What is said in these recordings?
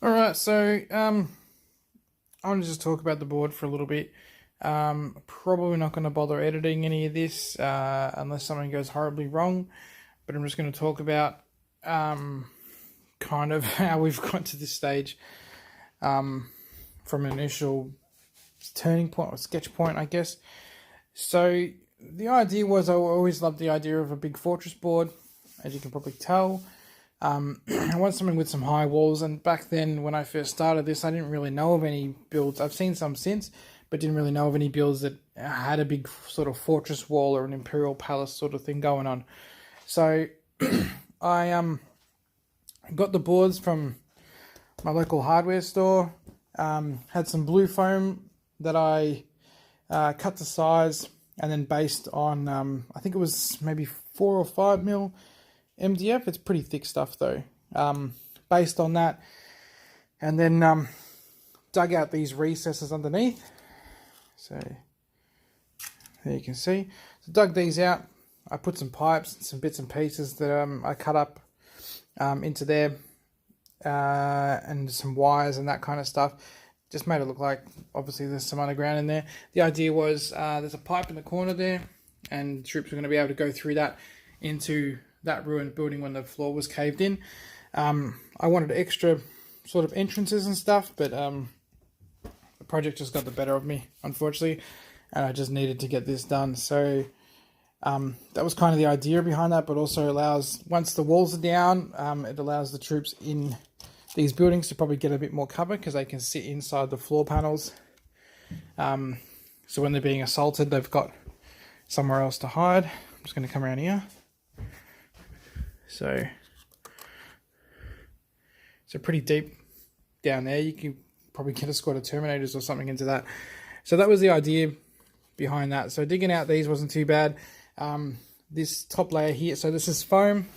Alright, so I want to just talk about the board for a little bit. Probably not going to bother editing any of this unless something goes horribly wrong, but I'm just going to talk about kind of how we've got to this stage from an initial turning point or sketch point, I guess. So the idea was, I always loved the idea of a big fortress board, as you can probably tell. I want something with some high walls, and back then when I first started this, I didn't really know of any builds. I've seen some since, but didn't really know of any builds that had a big sort of fortress wall or an imperial palace sort of thing going on. So I got the boards from my local hardware store, had some blue foam that I cut to size and then based on, I think it was maybe 4 or 5 mil MDF. It's pretty thick stuff though. Based on that, and then dug out these recesses underneath. So there you can see. So dug these out. I put some pipes and some bits and pieces that I cut up into there, and some wires and that kind of stuff. Just made it look like obviously there's some underground in there. The idea was there's a pipe in the corner there, and troops were going to be able to go through that into that ruined building when the floor was caved in. I wanted extra sort of entrances and stuff, but the project just got the better of me, unfortunately, and I just needed to get this done. So that was kind of the idea behind that, but also allows, once the walls are down, it allows the troops in these buildings to probably get a bit more cover because they can sit inside the floor panels. So when they're being assaulted, they've got somewhere else to hide. I'm just going to come around here. So pretty deep down there. You can probably get a squad of Terminators or something into that. So that was the idea behind that. So digging out these wasn't too bad. This top layer here, so this is foam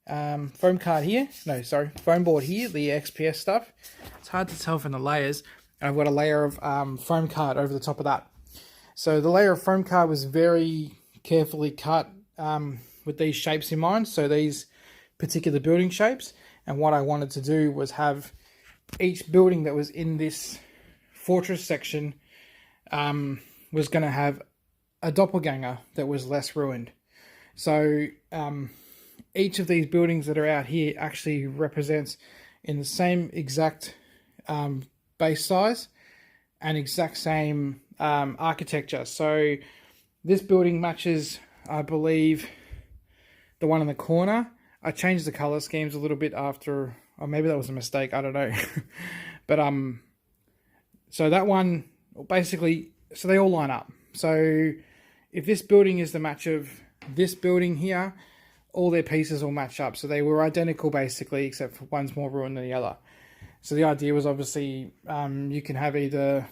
card here. No, sorry, foam board here, the XPS stuff. It's hard to tell from the layers. And I've got a layer of foam card over the top of that. So the layer of foam card was very carefully cut with these shapes in mind. So these particular building shapes. And what I wanted to do was have each building that was in this fortress section was going to have a doppelganger that was less ruined. So each of these buildings that are out here actually represents in the same exact base size and exact same architecture. So this building matches, I believe, the one in the corner. I changed the color schemes a little bit after, or maybe that was a mistake, I don't know. But so that one basically, so they all line up. So if this building is the match of this building here, all their pieces all match up. So they were identical basically, except for one's more ruined than the other. So the idea was obviously you can have either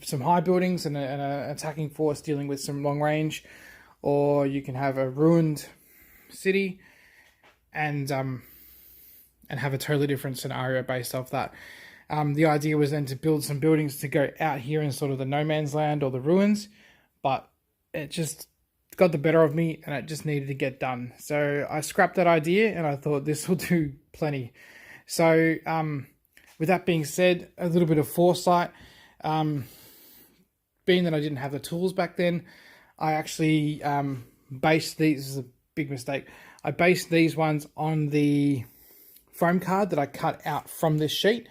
some high buildings and an attacking force dealing with some long range, or you can have a ruined city and have a totally different scenario based off that. The idea was then to build some buildings to go out here in sort of the no man's land or the ruins, but it just got the better of me and it just needed to get done. So I scrapped that idea and I thought this will do plenty. So with that being said, a little bit of foresight, being that I didn't have the tools back then, I actually based these, this is a big mistake, I based these ones on the foam card that I cut out from this sheet.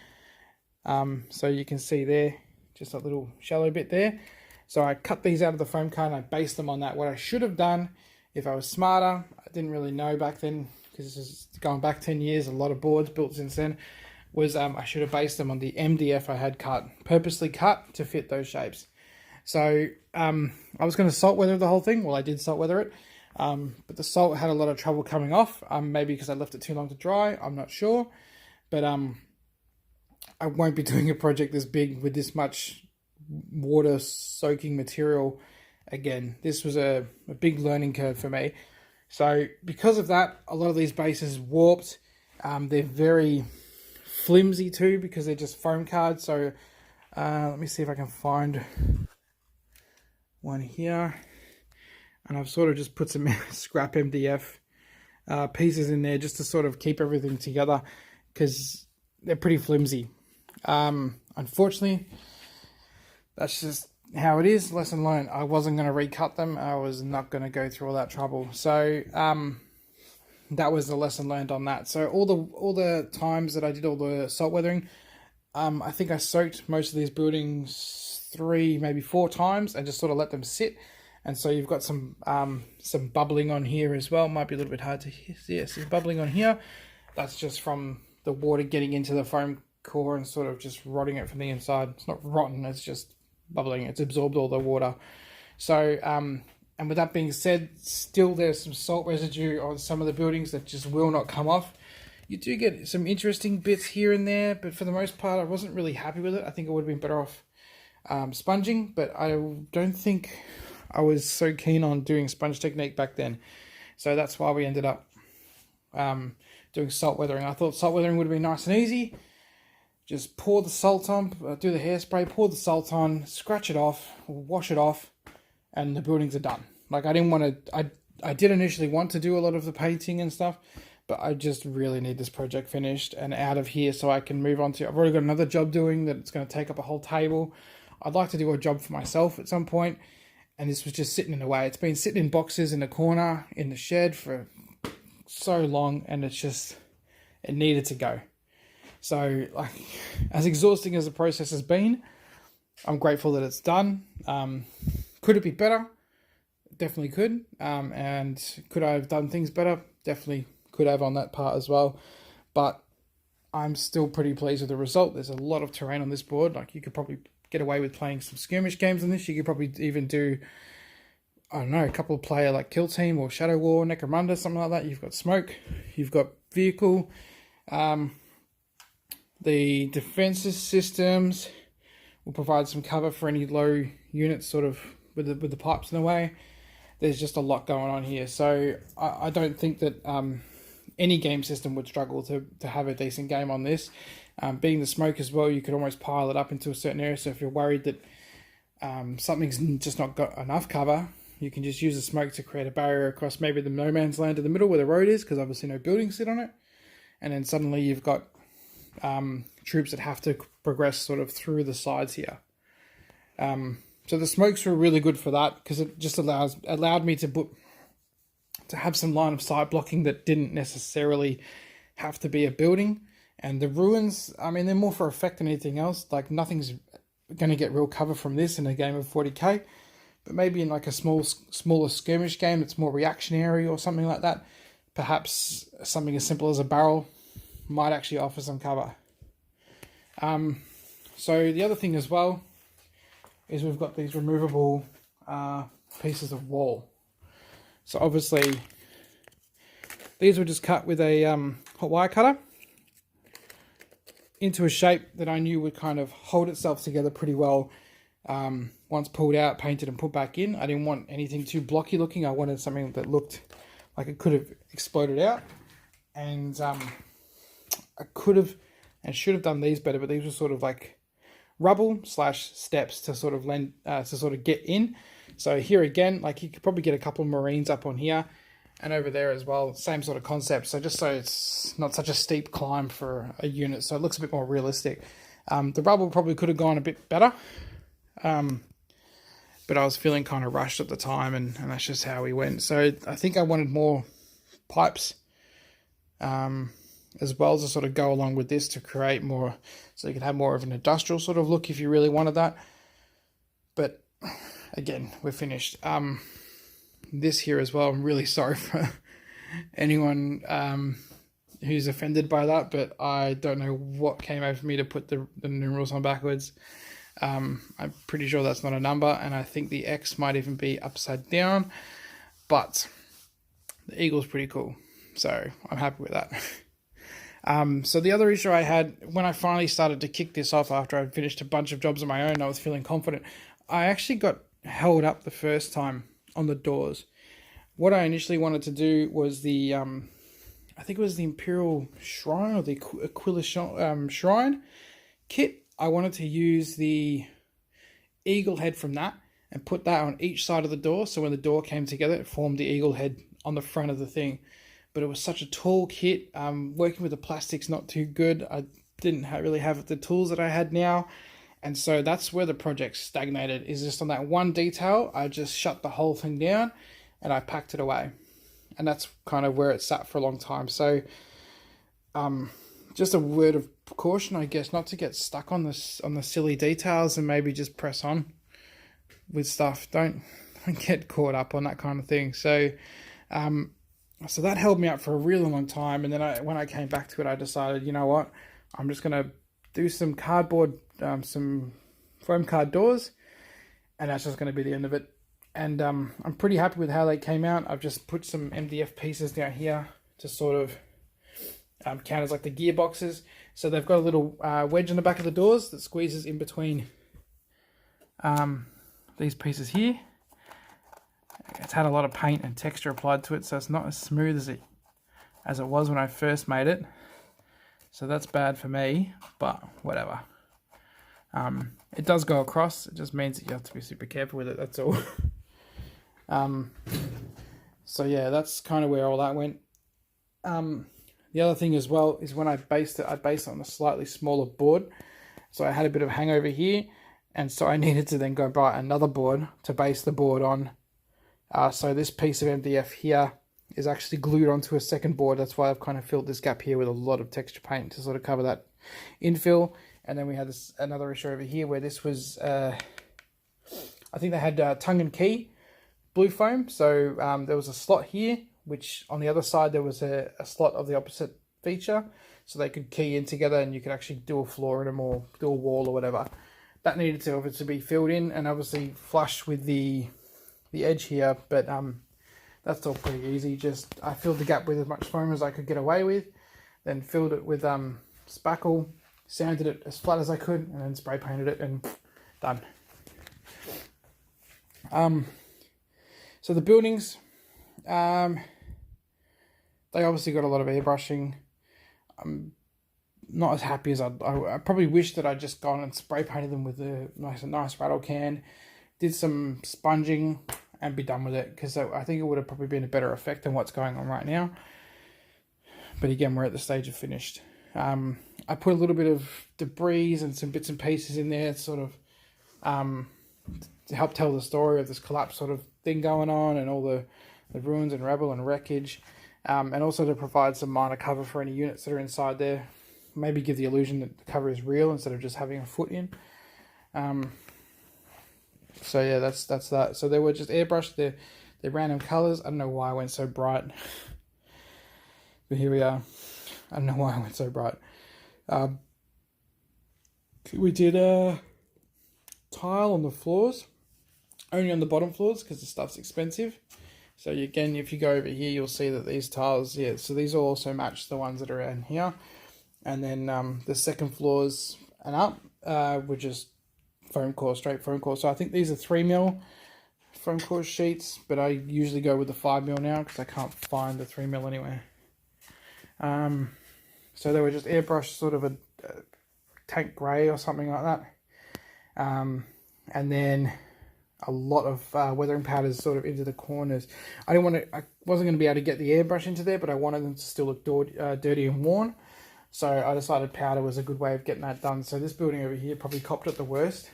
So you can see there, just a little shallow bit there. So I cut these out of the foam card and I based them on that. What I should have done, if I was smarter, I didn't really know back then, because this is going back 10 years, a lot of boards built since then, was I should have based them on the MDF I had cut, purposely cut to fit those shapes. So I was going to salt weather the whole thing. Well, I did salt weather it. But the salt had a lot of trouble coming off, maybe because I left it too long to dry, I'm not sure. But I won't be doing a project this big with this much water soaking material again. This was a big learning curve for me. So because of that, a lot of these bases warped. They're very flimsy too because they're just foam cards. So let me see if I can find one here. And I've sort of just put some scrap MDF pieces in there just to sort of keep everything together, because they're pretty flimsy. Unfortunately, that's just how it is. Lesson learned. I wasn't going to recut them. I was not going to go through all that trouble. So that was the lesson learned on that. So all the times that I did all the salt weathering, I think I soaked most of these buildings 3, maybe 4 times and just sort of let them sit. And so you've got some bubbling on here as well. Might be a little bit hard to see. Yes, there's bubbling on here. That's just from the water getting into the foam core and sort of just rotting it from the inside. It's not rotten, it's just bubbling. It's absorbed all the water. So, and with that being said, still there's some salt residue on some of the buildings that just will not come off. You do get some interesting bits here and there, but for the most part, I wasn't really happy with it. I think it would have been better off sponging, but I don't think I was so keen on doing sponge technique back then. So that's why we ended up doing salt weathering. I thought salt weathering would have been nice and easy. Just pour the salt on, do the hairspray, pour the salt on, scratch it off, wash it off, and the buildings are done. Like I didn't want to, I did initially want to do a lot of the painting and stuff, but I just really need this project finished and out of here so I can move on to, I've already got another job doing that it's going to take up a whole table. I'd like to do a job for myself at some point, and this was just sitting in the way. It's been sitting in boxes in the corner in the shed for so long, and it's just, it needed to go. So, like, as exhausting as the process has been, I'm grateful that it's done. Could it be better? Definitely could. And could I have done things better? Definitely could have on that part as well. But I'm still pretty pleased with the result. There's a lot of terrain on this board. Like, you could probably get away with playing some skirmish games on this. You could probably even do, I don't know, a couple of player like Kill Team or Shadow War, Necromunda, something like that. You've got smoke. You've got vehicle. The defensive systems will provide some cover for any low units sort of with the pipes in the way. There's just a lot going on here. So I don't think that any game system would struggle to have a decent game on this. Being the smoke as well, you could almost pile it up into a certain area. So if you're worried that something's just not got enough cover, you can just use the smoke to create a barrier across maybe the no man's land in the middle where the road is, because obviously no buildings sit on it. And then suddenly you've got troops that have to progress sort of through the sides here. So the smokes were really good for that, because it just allowed me to have some line of sight blocking that didn't necessarily have to be a building. And the ruins, I mean, they're more for effect than anything else. Like, nothing's going to get real cover from this in a game of 40k, but maybe in like a smaller skirmish game that's more reactionary or something like that, perhaps something as simple as a barrel might actually offer some cover. So the other thing as well is we've got these removable pieces of wall. So obviously these were just cut with a hot wire cutter into a shape that I knew would kind of hold itself together pretty well once pulled out, painted and put back in. I didn't want anything too blocky looking. I wanted something that looked like it could have exploded out. And I could have and should have done these better, but these were sort of like rubble / steps to sort of lend to sort of get in. So here again, like, you could probably get a couple of marines up on here and over there as well, same sort of concept. So just so it's not such a steep climb for a unit, so it looks a bit more realistic. The rubble probably could have gone a bit better, but I was feeling kind of rushed at the time, and that's just how we went. So I think I wanted more pipes as well to sort of go along with this to create more, so you could have more of an industrial sort of look if you really wanted that. But again, we're finished. This here as well, I'm really sorry for anyone who's offended by that, but I don't know what came over me to put the numerals on backwards. I'm pretty sure that's not a number, and I think the X might even be upside down, but the eagle's pretty cool, so I'm happy with that. So the other issue I had when I finally started to kick this off after I'd finished a bunch of jobs on my own, I was feeling confident. I actually got held up the first time on the doors. What I initially wanted to do was the, I think it was the Imperial Shrine or the Aquila Shrine kit. I wanted to use the eagle head from that and put that on each side of the door. So when the door came together, it formed the eagle head on the front of the thing. But it was such a tall kit. Working with the plastic's not too good. I didn't really have the tools that I had now. And so that's where the project stagnated, is just on that one detail. I just shut the whole thing down and I packed it away. And that's kind of where it sat for a long time. So just a word of caution, I guess, not to get stuck on the silly details, and maybe just press on with stuff. Don't get caught up on that kind of thing. So so that held me up for a really long time. And then when I came back to it, I decided, you know what, I'm just going to do some cardboard, some foam card doors, and that's just going to be the end of it. And I'm pretty happy with how they came out. I've just put some MDF pieces down here to sort of count as like the gearboxes. So they've got a little wedge on the back of the doors that squeezes in between these pieces here. It's had a lot of paint and texture applied to it, so it's not as smooth as it was when I first made it. So that's bad for me, but whatever. It does go across. It just means that you have to be super careful with it. That's all. So yeah, that's kind of where all that went. The other thing as well is when I based it on a slightly smaller board. So I had a bit of hangover here, and so I needed to then go buy another board to base the board on. So this piece of MDF here is actually glued onto a second board. That's why I've kind of filled this gap here with a lot of texture paint to sort of cover that infill. And then we had another issue over here where this was, I think they had tongue and key blue foam. So there was a slot here, which on the other side there was a slot of the opposite feature. So they could key in together and you could actually do a floor in them or do a wall or whatever. That needed to be filled in and obviously flush with the edge here, but that's all pretty easy. Just I filled the gap with as much foam as I could get away with, then filled it with spackle, sanded it as flat as I could, and then spray painted it, and done. So the buildings, they obviously got a lot of airbrushing. I'm not as happy as I probably wish that I'd just gone and spray painted them with a nice rattle can, did some sponging and be done with it, because I think it would have probably been a better effect than what's going on right now. But again, we're at the stage of finished. I put a little bit of debris and some bits and pieces in there, sort of to help tell the story of this collapse sort of thing going on, and all the ruins and rubble and wreckage, and also to provide some minor cover for any units that are inside there. Maybe give the illusion that the cover is real instead of just having a foot in. So yeah, that's that. So they were just airbrushed. They're random colors. I don't know why I went so bright, but here we are. I don't know why I went so bright. We did a tile on the floors, only on the bottom floors because the stuff's expensive. So again, if you go over here, you'll see that these tiles, yeah, so these all also match the ones that are in here. And then the second floors and up were just foam core, straight foam core. So I think these are 3mm foam core sheets, but I usually go with the 5mm now because I can't find the 3mm anywhere. So they were just airbrushed, sort of a tank grey or something like that. And then a lot of weathering powders sort of into the corners. I wasn't going to be able to get the airbrush into there, but I wanted them to still look dirty and worn. So I decided powder was a good way of getting that done. So this building over here probably copped it the worst.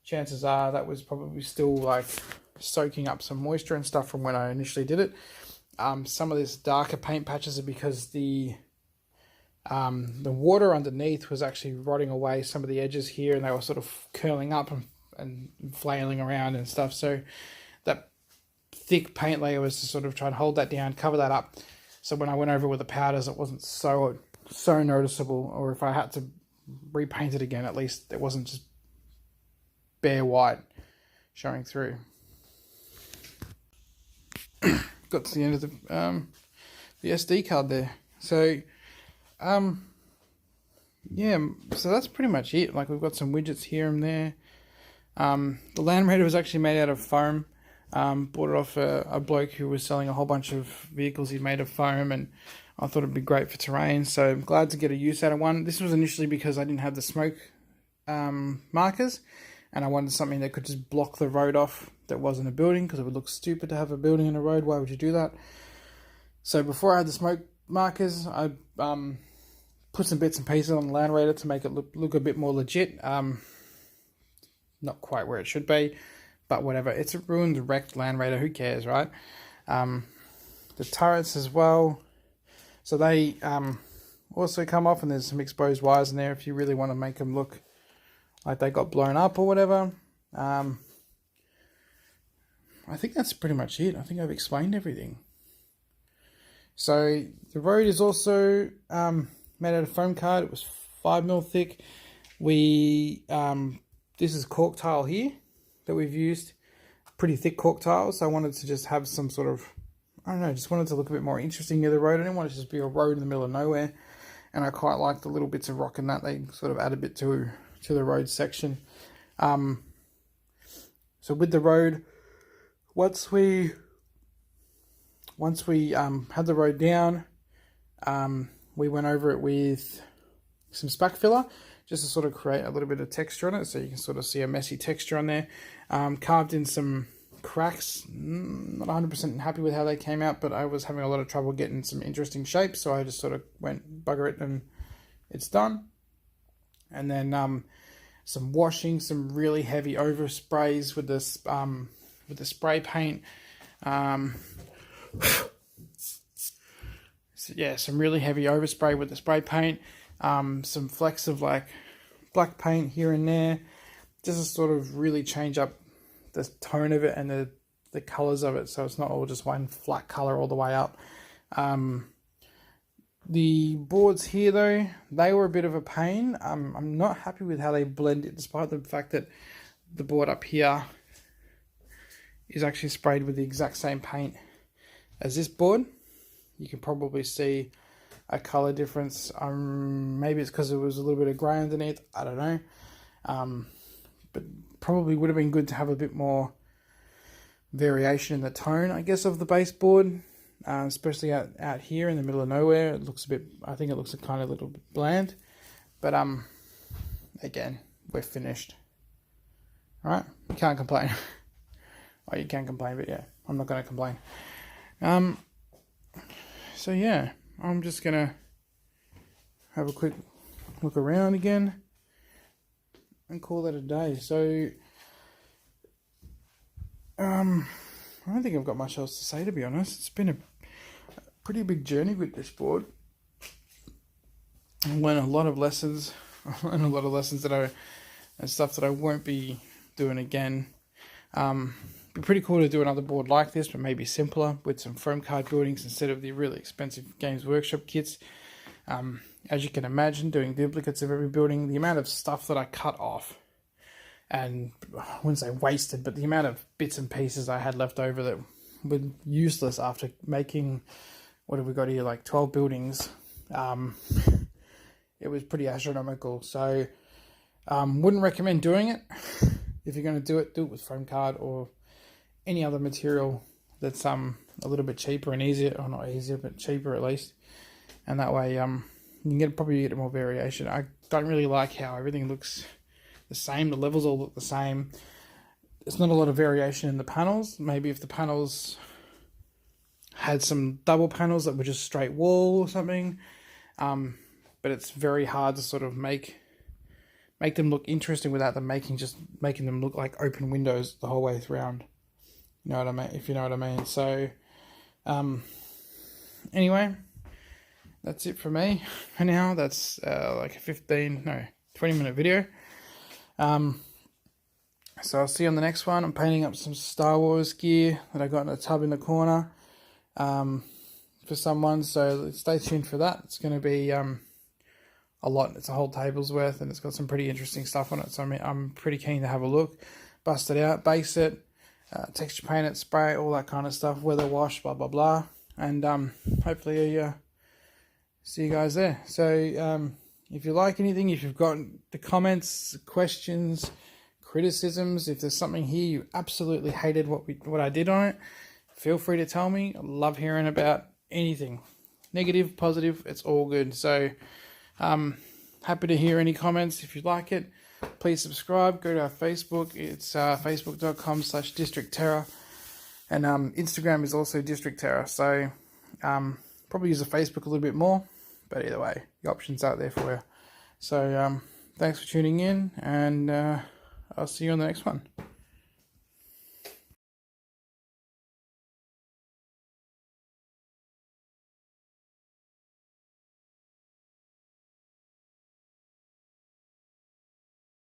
Chances are that was probably still like soaking up some moisture and stuff from when I initially did it. Some of this darker paint patches are because the water underneath was actually rotting away some of the edges here, and they were sort of curling up and flailing around and stuff. So that thick paint layer was to sort of try and hold that down, cover that up. So when I went over with the powders, it wasn't so noticeable, or if I had to repaint it again, at least it wasn't just bare white showing through. Got to the end of the SD card there. So yeah, so that's pretty much it. Like, we've got some widgets here and there. The Land Raider was actually made out of foam. Bought it off a bloke who was selling a whole bunch of vehicles he made of foam, and I thought it'd be great for terrain, so I'm glad to get a use out of one. This was initially because I didn't have the smoke markers, and I wanted something that could just block the road off that wasn't a building, because it would look stupid to have a building in a road. Why would you do that? So before I had the smoke markers, I put some bits and pieces on the Land Raider to make it look a bit more legit. Not quite where it should be, but whatever. It's a ruined, wrecked Land Raider. Who cares, right? The turrets as well. So they also come off, and there's some exposed wires in there if you really want to make them look like they got blown up or whatever. I think that's pretty much it. I think I've explained everything. So the road is also made out of foam card. It was 5mm thick. This is cork tile here that we've used. Pretty thick cork tile. So I wanted to just have some sort of, I don't know, just wanted to look a bit more interesting near the road. I didn't want it to just be a road in the middle of nowhere. And I quite like the little bits of rock in that. They sort of add a bit to the road section. So with the road, once we had the road down, we went over it with some spack filler just to sort of create a little bit of texture on it, so you can sort of see a messy texture on there. Carved in some cracks. Not 100% happy with how they came out, but I was having a lot of trouble getting some interesting shapes, so I just sort of went bugger it and it's done. And then some washing, some really heavy oversprays with this with the spray paint. So yeah, some really heavy overspray with the spray paint. Some flecks of like black paint here and there, just to sort of really change up the tone of it and the colors of it, so it's not all just one flat color all the way up. The boards here though, they were a bit of a pain. I'm not happy with how they blend it, despite the fact that the board up here is actually sprayed with the exact same paint as this board. You can probably see a color difference. Maybe it's because it was a little bit of grey underneath, I don't know. But probably would have been good to have a bit more variation in the tone, I guess, of the baseboard, especially out here in the middle of nowhere. It looks a bit, I think it looks a kind of little bit bland, but again, we're finished. All right, you can't complain. Oh, you can complain, but yeah, I'm not going to complain. So yeah, I'm just going to have a quick look around again and call that a day. So I don't think I've got much else to say, to be honest. It's been a pretty big journey with this board. I learned a lot of lessons. I learned a lot of lessons and stuff that I won't be doing again. Be pretty cool to do another board like this, but maybe simpler with some foam card buildings instead of the really expensive Games Workshop kits. As you can imagine, doing duplicates of every building, the amount of stuff that I cut off, and I wouldn't say wasted, but the amount of bits and pieces I had left over that were useless after making, what have we got here, like 12 buildings. It was pretty astronomical, so wouldn't recommend doing it. If you're going to do it with foam card or any other material that's a little bit cheaper and easier, or not easier, but cheaper at least. And that way you can probably get more variation. I don't really like how everything looks the same. The levels all look the same. There's not a lot of variation in the panels. Maybe if the panels had some double panels that were just straight wall or something. But it's very hard to sort of make them look interesting without them making them look like open windows the whole way around. You know what I mean? If you know what I mean. So, anyway, that's it for me for now. That's like a 20-minute video. So I'll see you on the next one. I'm painting up some Star Wars gear that I got in a tub in the corner for someone. So stay tuned for that. It's going to be a lot. It's a whole table's worth, and it's got some pretty interesting stuff on it. So I'm pretty keen to have a look, bust it out, base it, texture paint it, spray it, all that kind of stuff, weather wash, blah blah blah, and hopefully see you guys there. So if you like anything, if you've got the comments, questions, criticisms, if there's something here you absolutely hated what I did on it, feel free to tell me. I love hearing about anything, negative, positive, it's all good. So happy to hear any comments. If you like it, please subscribe. Go to our Facebook. It's facebook.com/District Terra, and Instagram is also District Terra. So probably use the Facebook a little bit more, but either way, the options out there for you. So thanks for tuning in, and I'll see you on the next one.